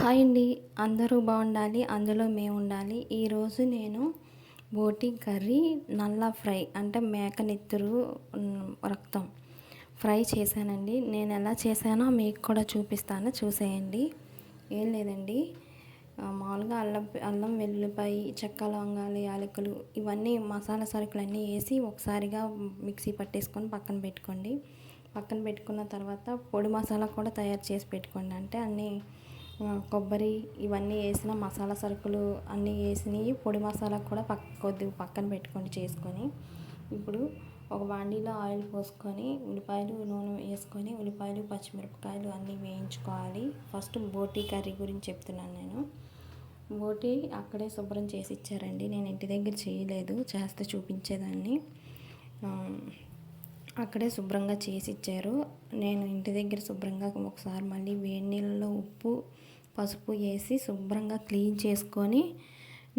Hi అండి. అందరూ బాగుండాలి, అందులో మేము ఉండాలి. ఈరోజు నేను బోటి కర్రీ నల్ల ఫ్రై అంటే మేక నెత్తురు రక్తం ఫ్రై చేశానండి. నేను ఎలా చేశానో మీకు కూడా చూపిస్తాను, చూసేయండి. ఏం లేదండి, మామూలుగా అల్లం వెల్లుల్లిపాయ, చెక్క లవంగాలు, యాలకులు ఇవన్నీ మసాలా సరుకులన్నీ వేసి ఒకసారిగా మిక్సీ పట్టేసుకొని పక్కన పెట్టుకోండి. పక్కన పెట్టుకున్న తర్వాత పొడి మసాలా కూడా తయారు చేసి పెట్టుకోండి. అంటే అన్నీ కొబ్బరి ఇవన్నీ వేసిన మసాలా సరుకులు అన్నీ వేసినవి పొడి మసాలా కూడా కొద్దిగా పక్కన పెట్టుకోండి చేసుకొని. ఇప్పుడు ఒక బాండీలో ఆయిల్ పోసుకొని ఉల్లిపాయలు నూనె వేసుకొని ఉల్లిపాయలు పచ్చిమిరపకాయలు అన్నీ వేయించుకోవాలి. ఫస్ట్ బోటి కర్రీ గురించి చెప్తున్నాను నేను. బోటి అక్కడే శుభ్రం చేసి ఇచ్చారండి, నేను ఇంటి దగ్గర చేయలేదు, చేస్తే చూపించేదాన్ని. అక్కడే శుభ్రంగా చేసి ఇచ్చారు. నేను ఇంటి దగ్గర శుభ్రంగా ఒకసారి మళ్ళీ వేడి నీళ్ళలో ఉప్పు పసుపు వేసి శుభ్రంగా క్లీన్ చేసుకొని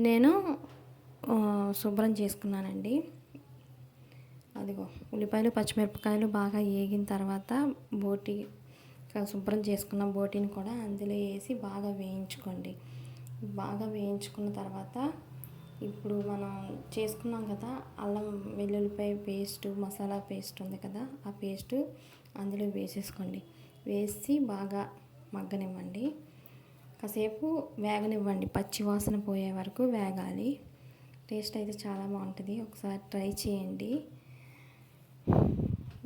నేను శుభ్రం చేసుకున్నానండి. అదిగో ఉల్లిపాయలు పచ్చిమిరపకాయలు బాగా వేగిన తర్వాత బోటి శుభ్రం చేసుకున్న బోటిని కూడా అందులో వేసి బాగా వేయించుకోండి. బాగా వేయించుకున్న తర్వాత ఇప్పుడు మనం చేసుకున్నాం కదా అల్లం వెల్లుల్లిపాయ పేస్ట్, మసాలా పేస్ట్ ఉంది కదా, ఆ పేస్ట్ అందులో వేసేసుకోండి. వేసి బాగా మగ్గనివ్వండి. కాసేపు వేగనివ్వండి, పచ్చి వాసన పోయే వరకు వేగాలి. టేస్ట్ అయితే చాలా బాగుంటుంది, ఒకసారి ట్రై చేయండి.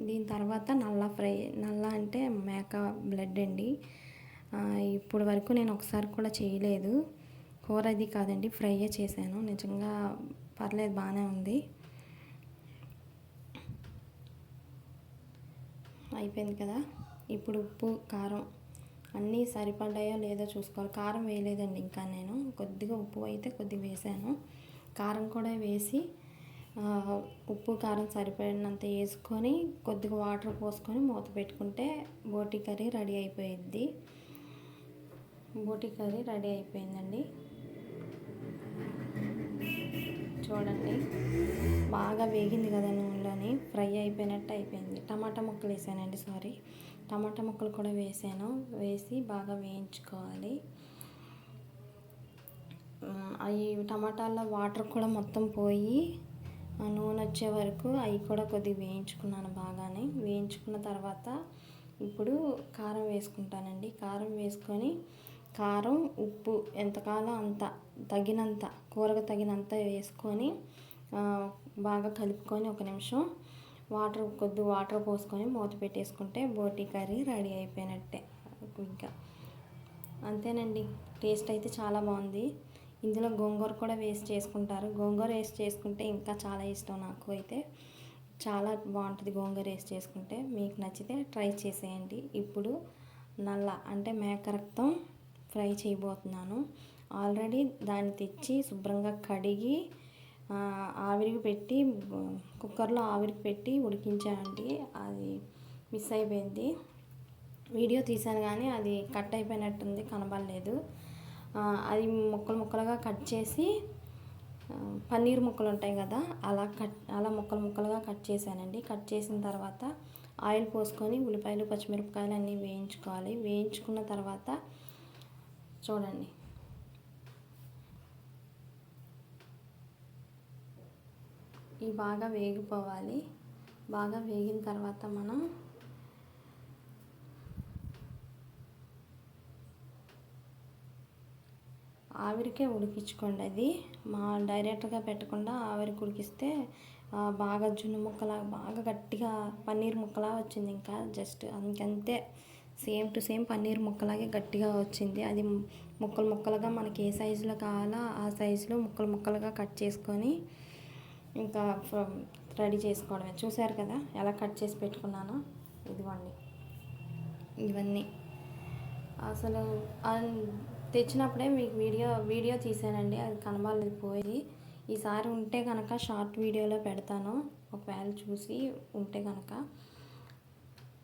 దీని తర్వాత నల్ల అంటే మేక బ్లడ్ అండి. ఇప్పుడు వరకు నేను ఒకసారి కూడా చేయలేదు. కూర అది కాదండి, ఫ్రైయే చేశాను. నిజంగా పర్లేదు, బాగానే ఉంది. అయిపోయింది కదా. ఇప్పుడు ఉప్పు కారం అన్నీ సరిపడ్డాయో లేదో చూసుకోవాలి. కారం వేయలేదండి ఇంకా, నేను కొద్దిగా ఉప్పు అయితే కొద్దిగా వేసాను. కారం కూడా వేసి ఉప్పు కారం సరిపడినంత వేసుకొని కొద్దిగా వాటర్ పోసుకొని మూత పెట్టుకుంటే బోటి కర్రీ రెడీ అయిపోయిద్ది. బోటి కర్రీ రెడీ అయిపోయిందండి. చూడండి, బాగా వేగింది కదా నూనెలోని, ఫ్రై అయిపోయినట్టు అయిపోయింది. టమాటా ముక్కలు వేసానండి, టమాటా ముక్కలు కూడా వేసి బాగా వేయించుకోవాలి. అవి టమాటాల్లో వాటర్ కూడా మొత్తం పోయి నూనె వచ్చే వరకు అవి కూడా కొద్దిగా వేయించుకున్నాను. బాగానే వేయించుకున్న తర్వాత ఇప్పుడు కారం వేసుకుంటానండి. కారం వేసుకొని కారం ఉప్పు ఎంతకాలం అంత తగినంత, కూరకు తగినంత వేసుకొని బాగా కలుపుకొని ఒక నిమిషం కొద్ది వాటర్ పోసుకొని మూత పెట్టేసుకుంటే బోటి కర్రీ రెడీ అయిపోయినట్టే. ఇంకా అంతేనండి. టేస్ట్ అయితే చాలా బాగుంది. ఇందులో గోంగూర కూడా వేసి చేసుకుంటారు. గోంగూర వేసి చేసుకుంటే ఇంకా చాలా ఇష్టం నాకు అయితే. చాలా బాగుంటుంది గోంగూర వేసి చేసుకుంటే. మీకు నచ్చితే ట్రై చేసేయండి. ఇప్పుడు నల్ల అంటే మేక రక్తం ఫ్రై చేయబోతున్నాను. ఆల్రెడీ దాన్ని తెచ్చి శుభ్రంగా కడిగి ఆవిరికి పెట్టి కుక్కర్లో ఆవిరికి పెట్టి ఉడికించానండి. అది మిస్ అయిపోయింది. వీడియో తీశాను కానీ అది కట్ అయిపోయినట్టుంది, కనబడలేదు. అది ముక్కలుగా కట్ చేసి పన్నీర్ ముక్కలు ఉంటాయి కదా, అలా ముక్కలుగా కట్ చేశానండి. కట్ చేసిన తర్వాత ఆయిల్ పోసుకొని ఉల్లిపాయలు పచ్చిమిరపకాయలు అన్నీ వేయించుకోవాలి. వేయించుకున్న తర్వాత చూడండి, ఇవి బాగా వేగిపోవాలి. బాగా వేగిన తర్వాత మనం ఆవిరికే ఉడికించుకోండి. అది డైరెక్ట్గా పెట్టకుండా ఆవిరికి ఉడికిస్తే బాగా జున్ను ముక్కలా బాగా గట్టిగా పన్నీర్ ముక్కలా వచ్చింది. ఇంకా జస్ట్ అంతే, సేమ్ టు సేమ్ పన్నీర్ ముక్కలాగే గట్టిగా వచ్చింది. అది ముక్కలుగా మనకి ఏ సైజులో కావాలో ఆ సైజులో ముక్కలుగా కట్ చేసుకొని ఇంకా రెడీ చేసుకోవడమే. చూసారు కదా ఎలా కట్ చేసి పెట్టుకున్నానో. ఇదిగోండి, ఇవన్నీ అసలు తెచ్చినప్పుడే మీకు వీడియో తీసానండి, అది కనబడలేదు, పోయి. ఈసారి ఉంటే కనుక షార్ట్ వీడియోలో పెడతాను, ఒకవేళ చూసి ఉంటే కనుక.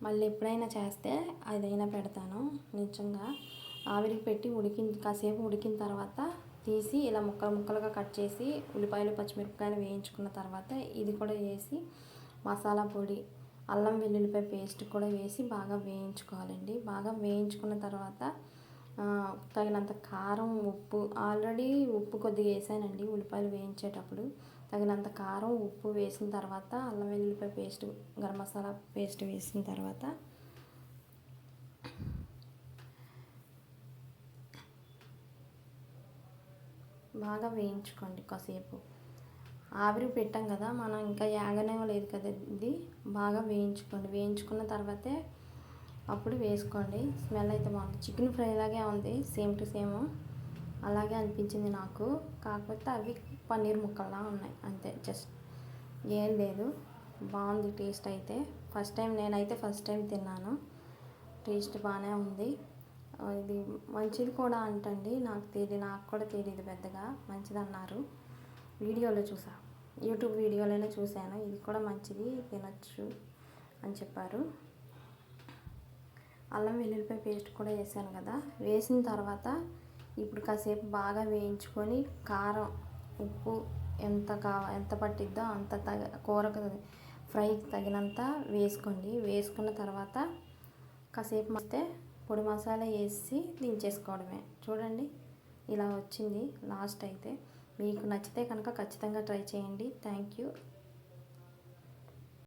మళ్ళీ ఎప్పుడైనా చేస్తే అదైనా పెడతాను. నిజంగా ఆవిరికి పెట్టి కాసేపు ఉడికిన తర్వాత తీసి ఇలా ముక్కలుగా కట్ చేసి ఉల్లిపాయలు పచ్చిమిరపకాయలు వేయించుకున్న తర్వాత ఇది కూడా వేసి మసాలా పొడి, అల్లం వెల్లుల్లిపాయ పేస్ట్ కూడా వేసి బాగా వేయించుకోవాలండి. బాగా వేయించుకున్న తర్వాత తగినంత కారం, ఉప్పు, ఆల్రెడీ ఉప్పు కొద్దిగా వేసానండి ఉల్లిపాయలు వేయించేటప్పుడు. తగినంత కారం, ఉప్పు వేసిన తర్వాత అల్లం వెల్లుల్లిపాయ పేస్ట్, గరం మసాలా పేస్ట్ వేసిన తర్వాత బాగా వేయించుకోండి కాసేపు. ఆవిరి పెట్టాం కదా మనం, ఇంకా ఏగనివ్వలేదు కదా ఇది. బాగా వేయించుకోండి. వేయించుకున్న తర్వాతే అప్పుడు వేసుకోండి. స్మెల్ అయితే బాగుంది. చికెన్ ఫ్రై లాగే ఉంది, సేమ్ టు సేమ్ అలాగే అనిపించింది నాకు. కాకపోతే అవి పన్నీర్ ముక్కల్లా ఉన్నాయి అంతే, జస్ట్ ఏం లేదు. బాగుంది టేస్ట్ అయితే. నేనైతే ఫస్ట్ టైం తిన్నాను. టేస్ట్ బాగానే ఉంది. ఇది మంచిది కూడా అంటండి, నాకు కూడా తెలియదు పెద్దగా. మంచిది అన్నారు, వీడియోలో చూసా, యూట్యూబ్ వీడియోలోనే చూశాను. ఇది కూడా మంచిది, తినచ్చు అని చెప్పారు. అల్లం వెల్లుల్లిపాయ పేస్ట్ కూడా వేసాను కదా. వేసిన తర్వాత ఇప్పుడు కాసేపు బాగా వేయించుకొని కారం, ఉప్పు ఎంత పట్టిద్దో అంత కూరకు ఫ్రైకి తగినంత వేసుకోండి. వేసుకున్న తర్వాత కాసేపు మస్తే పొడి మసాలా వేసి దించేసుకోవడమే. చూడండి ఇలా వచ్చింది లాస్ట్ అయితే. మీకు నచ్చితే కనుక ఖచ్చితంగా ట్రై చేయండి. Thank you.